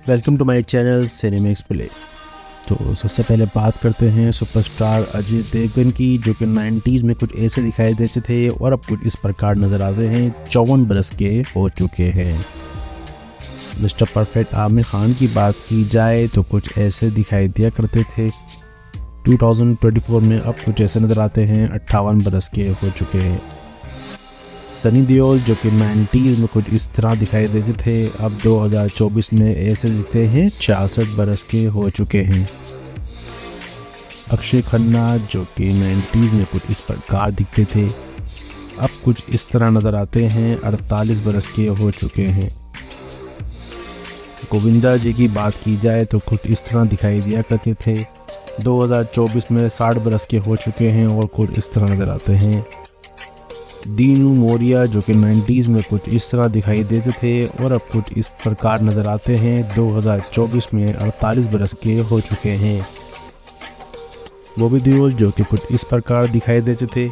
Welcome to my channel Cinemix Play. तो सबसे पहले बात करते हैं सुपरस्टार अजय देवगन की, जो कि 90s में कुछ ऐसे दिखाई देते थे और अब कुछ इस प्रकार नज़र आते हैं। 54 बरस के हो चुके हैं। मिस्टर परफेक्ट आमिर खान की बात की जाए तो कुछ ऐसे दिखाई दिया करते थे 2024 में, अब कुछ ऐसे नज़र आते हैं। 58 बरस के हो चुके हैं। सनी देओल जो कि 90s में कुछ इस तरह दिखाई देते थे, अब 2024 में ऐसे दिखते हैं। 66 बरस के हो चुके हैं। अक्षय खन्ना जो कि 90s में कुछ इस प्रकार दिखते थे, अब कुछ इस तरह नज़र आते हैं। 48 बरस के हो चुके हैं। गोविंदा जी की बात की जाए तो कुछ इस तरह दिखाई दिया करते थे। 2024 में 60 बरस के हो चुके हैं और कुछ इस तरह नज़र आते हैं। दीनू मोरिया जो कि 90s में कुछ इस तरह दिखाई देते थे और अब कुछ इस प्रकार नज़र आते हैं। 2024 में 48 बरस के हो चुके हैं। बॉबी देओल जो कि कुछ इस प्रकार दिखाई देते थे,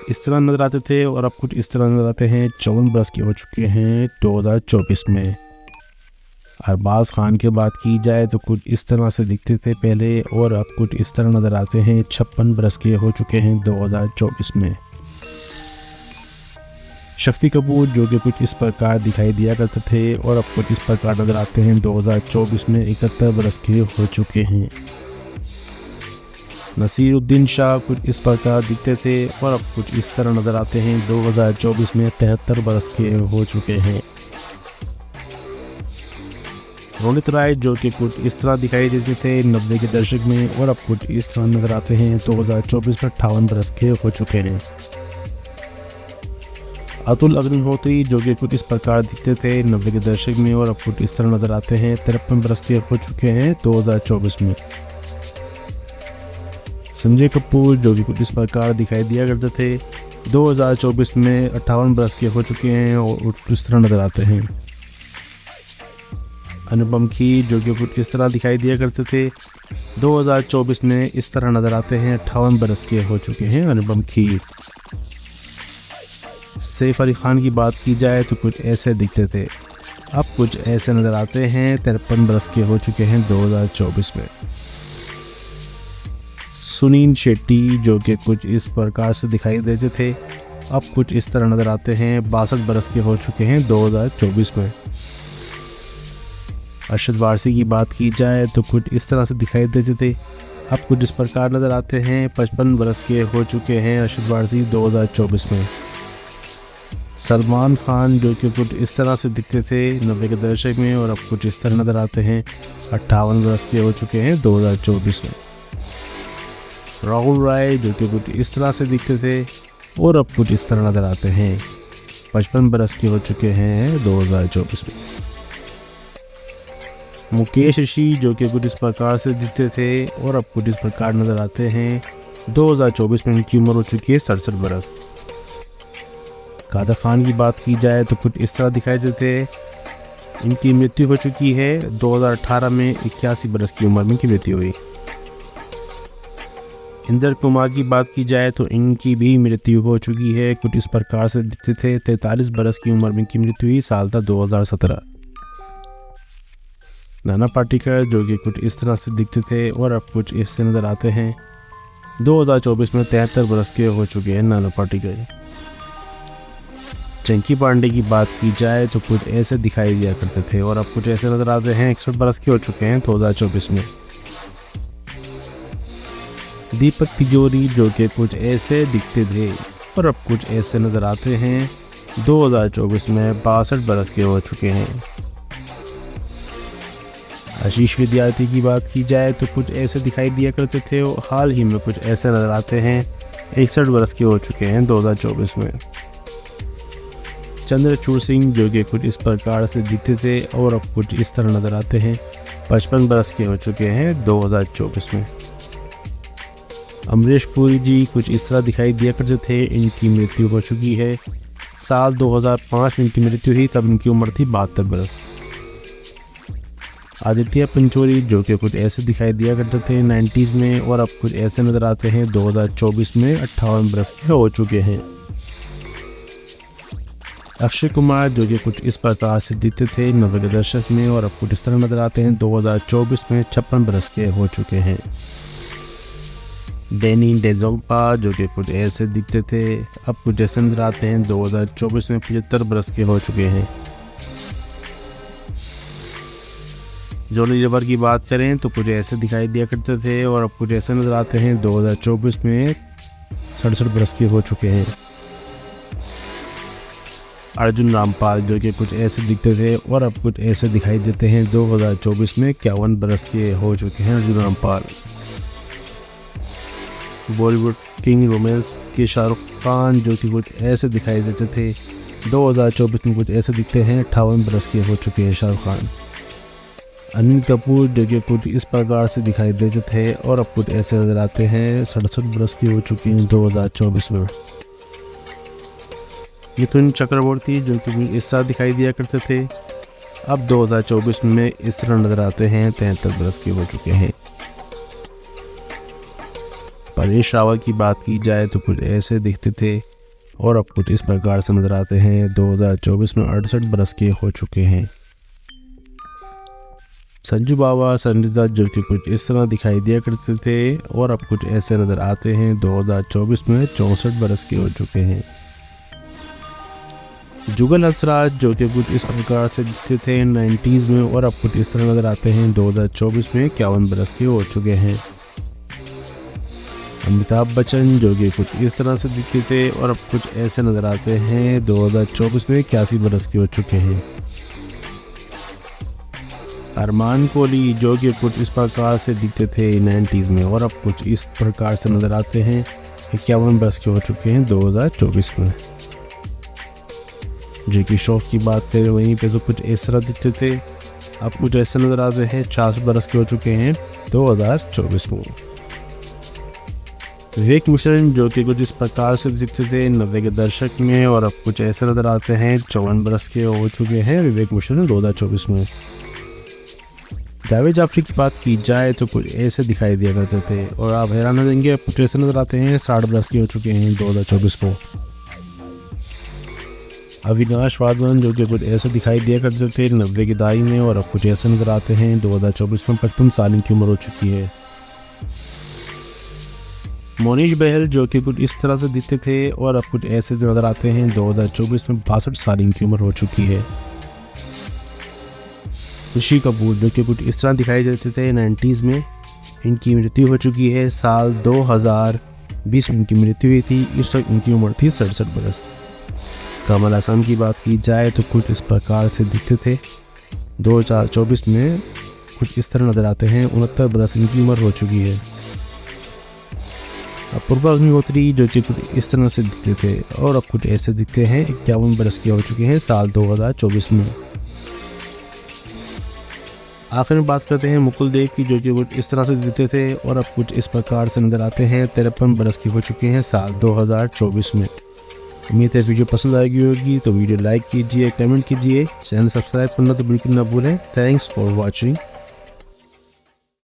इस तरह नज़र आते थे और अब कुछ इस तरह नज़र आते हैं। 54 बरस के हो चुके हैं 2024 में। अरबाज खान की बात की जाए तो कुछ इस तरह से दिखते थे पहले और अब कुछ इस तरह नज़र आते हैं। 56 बरस के हो चुके हैं 2024 में। शक्ति कपूर जो कि कुछ इस प्रकार दिखाई दिया करते थे और अब कुछ इस प्रकार नज़र आते हैं। 2024 में 71 बरस के हो चुके हैं। नसीरुद्दीन शाह कुछ इस प्रकार दिखते थे और अब कुछ इस तरह नज़र आते हैं। 2024 में 73 बरस के हो चुके हैं। रोनित राय जो कि कुछ इस तरह दिखाई देते थे 90 के दशक में और अब कुछ इस तरह नज़र आते हैं। 2024 में 58 बरस के हो चुके हैं। अतुल अग्निहोत्री जो कि कुछ इस प्रकार दिखते थे 90 के दशक में और अब कुछ इस तरह नज़र आते हैं। 53 बरस के हो चुके हैं 2024 में। संजय कपूर जो कि कुछ इस प्रकार दिखाई दिया करते थे 2024 में 58 बरस के हो चुके हैं और इस तरह नज़र आते हैं। अनुपम खेर जो कि कुछ इस तरह दिखाई दिया करते थे 2024 में इस तरह नज़र आते हैं। 58 बरस के हो चुके हैं अनुपम खेर। सैफ अली खान की बात की जाए तो कुछ ऐसे दिखते थे, अब कुछ ऐसे नज़र आते हैं। 53 बरस के हो चुके हैं 2024 में। सुनील शेट्टी जो कि कुछ इस प्रकार से दिखाई देते थे, अब कुछ इस तरह नज़र आते हैं। 62 बरस के हो चुके हैं 2024 में। अरशद वारसी की बात की जाए तो कुछ इस तरह से दिखाई देते थे, अब कुछ इस प्रकार नज़र आते हैं। 55 बरस के हो चुके हैं अरशद वारसी 2024 में। सलमान खान जो कि कुछ इस तरह से दिखते थे 90 के दशक में और अब कुछ इस तरह नज़र आते हैं। 58 बरस के हो चुके हैं 2024 में। राहुल राय जो कि कुछ इस तरह से दिखते थे और अब कुछ इस तरह नज़र आते हैं। 55 बरस के हो चुके हैं 2024 में। मुकेश ऋषि जो कि कुछ इस प्रकार से दिखते थे और अब कुछ इस प्रकार नज़र आते हैं। 2024 में इनकी उम्र हो चुकी है 67 बरस। कादर खान की बात की जाए तो कुछ इस तरह दिखाई देते थे, इनकी मृत्यु हो चुकी है 2018 में। 81 बरस की उम्र में इनकी मृत्यु हुई। इंद्र कुमार की बात की जाए तो इनकी भी मृत्यु हो चुकी है, कुछ इस प्रकार से दिखते थे। 43 बरस की उम्र में इनकी मृत्यु हुई, साल था 2017। नाना पाटेकर जो कि कुछ इस तरह से दिखते थे और अब कुछ इससे नज़र आते हैं। 2024 में 73 बरस के हो चुके हैं नाना पाटेकर। चंकी पांडे की बात की जाए तो कुछ ऐसे दिखाई दिया करते थे और अब कुछ ऐसे नज़र आते हैं। 61 बरस के हो चुके हैं 2024 में। दीपक तिजोरी जो कि कुछ ऐसे दिखते थे और अब कुछ ऐसे नज़र आते हैं। 2024 में 62 बरस के हो चुके हैं। आशीष विद्यार्थी की बात की जाए तो कुछ ऐसे दिखाई दिया करते थे और हाल ही में कुछ ऐसे नज़र आते हैं। 61 बरस के हो चुके हैं 2024 में। चंद्रचूड़ सिंह जो कि कुछ इस प्रकार से दिखते थे और अब कुछ इस तरह नज़र आते हैं। 55 बरस के हो चुके हैं 2024 में। अमरीश पुरी जी कुछ इस तरह दिखाई दिया करते थे, इनकी मृत्यु हो चुकी है। साल 2005 में इनकी मृत्यु हुई, तब इनकी उम्र थी 72 बरस। आदित्य पंचोली जो कि कुछ ऐसे दिखाई दिया करते थे 90s में और अब कुछ ऐसे नज़र आते हैं। 2024 में 58 बरस के हो चुके हैं। अक्षय कुमार जो कि कुछ इस प्रकार से दिखते थे 90 के दशक में और अब कुछ इस तरह नजर आते हैं 2024 में 56 बरस के हो चुके हैं। डैनी डेजोंगपा जो कि कुछ ऐसे दिखते थे अब कुछ ऐसे नजर आते हैं 2024 में 75 बरस के हो चुके हैं। जॉनी लीवर की बात करें तो कुछ ऐसे दिखाई दिया करते थे और अब कुछ ऐसे नजर आते हैं 2024 में 67 बरस के हो चुके हैं। अर्जुन रामपाल जो कि कुछ ऐसे दिखते थे और अब कुछ ऐसे दिखाई देते हैं 2024 में 51 बरस के हो चुके हैं अर्जुन रामपाल। बॉलीवुड किंग रोमांस के शाहरुख खान जो कि कुछ ऐसे दिखाई देते थे 2024 में कुछ ऐसे दिखते हैं 58 बरस के हो चुके हैं शाहरुख खान। अनिल कपूर जो कि कुछ इस प्रकार से दिखाई देते थे और अब कुछ ऐसे नजर आते हैं 67 बरस के हो चुके हैं 2024 में। मिथुन चक्रवर्ती जो कि इस तरह दिखाई दिया करते थे अब 2024 में इस तरह नजर आते हैं 73 बरस के हो चुके हैं। परेश रावल की बात की जाए तो कुछ ऐसे दिखते थे और अब कुछ इस प्रकार से नजर आते हैं 2024 में 68 बरस के हो चुके हैं। संजू बाबा संजीदा जो कि कुछ इस तरह दिखाई दिया करते थे और अब कुछ ऐसे नजर आते हैं 2024 में 64 बरस के हो चुके हैं। जुगल हंसराज जो कि कुछ इस प्रकार से दिखते थे 90s में और अब कुछ इस तरह नजर आते हैं 2024 में 51 बरस के हो चुके हैं। अमिताभ बच्चन जो कि कुछ इस तरह से दिखते थे और अब कुछ ऐसे नजर आते हैं 2024 में 81 बरस के हो चुके हैं। अरमान कोहली जो कि कुछ इस प्रकार से दिखते थे 90s में और अब कुछ इस प्रकार से नजर आते हैं 51 बरस के हो चुके हैं 2024 में। जैकी श्रॉफ की बात करें वहीं पे तो कुछ इस तरह दिखते थे अब कुछ ऐसे नजर आते हैं 66 बरस के हो चुके हैं 2024 में। विवेक मिश्रण जो कि कुछ इस प्रकार से दिखते थे 90 के दशक में और अब कुछ ऐसे नजर आते हैं 54 बरस के हो चुके हैं विवेक मिश्रण 2024 में। जावेद जाफरी की बात की जाए तो कुछ ऐसे दिखाई दिया करते थे और आप हैरान हो जाएंगे कुछ ऐसे नजर आते हैं 60 बरस के हो चुके हैं 2024 को। अविनाश वाधवन जो कि कुछ ऐसे दिखाई दिया करते थे 90 की दहाई में और अब कुछ ऐसे नजर आते हैं 2024 में 55 साल की उम्र हो चुकी है। मोनीश बहल जो कि कुछ इस तरह से दिखते थे और अब कुछ ऐसे नजर आते हैं 2024 में 62 साल की उम्र हो चुकी है। ऋषि कपूर जो कि कुछ इस तरह दिखाई देते थे 90s में इनकी मृत्यु हो चुकी है साल 2020 में इनकी मृत्यु हुई थी। इस वक्त इनकी उम्र थी 67 बरस। कमल हसन की बात की जाए तो कुछ इस प्रकार से दिखते थे 2024 में कुछ इस तरह नजर आते हैं 69 बरस इनकी उम्र हो चुकी है। अपूर्वा अग्निहोत्री जो कि कुछ इस तरह से दिखते थे और अब कुछ ऐसे दिखते हैं 51 बरस के हो चुके हैं साल 2024 में। आखिर में बात करते हैं मुकुल देव की जो कि कुछ इस तरह से दिखते थे और अब कुछ इस प्रकार से नजर आते हैं 53 बरस की हो चुके हैं साल 2024 में। उम्मीद है वीडियो पसंद आएगी होगी तो वीडियो लाइक कीजिए, कमेंट कीजिए, चैनल सब्सक्राइब करना तो बिल्कुल ना भूलें। Thanks for watching.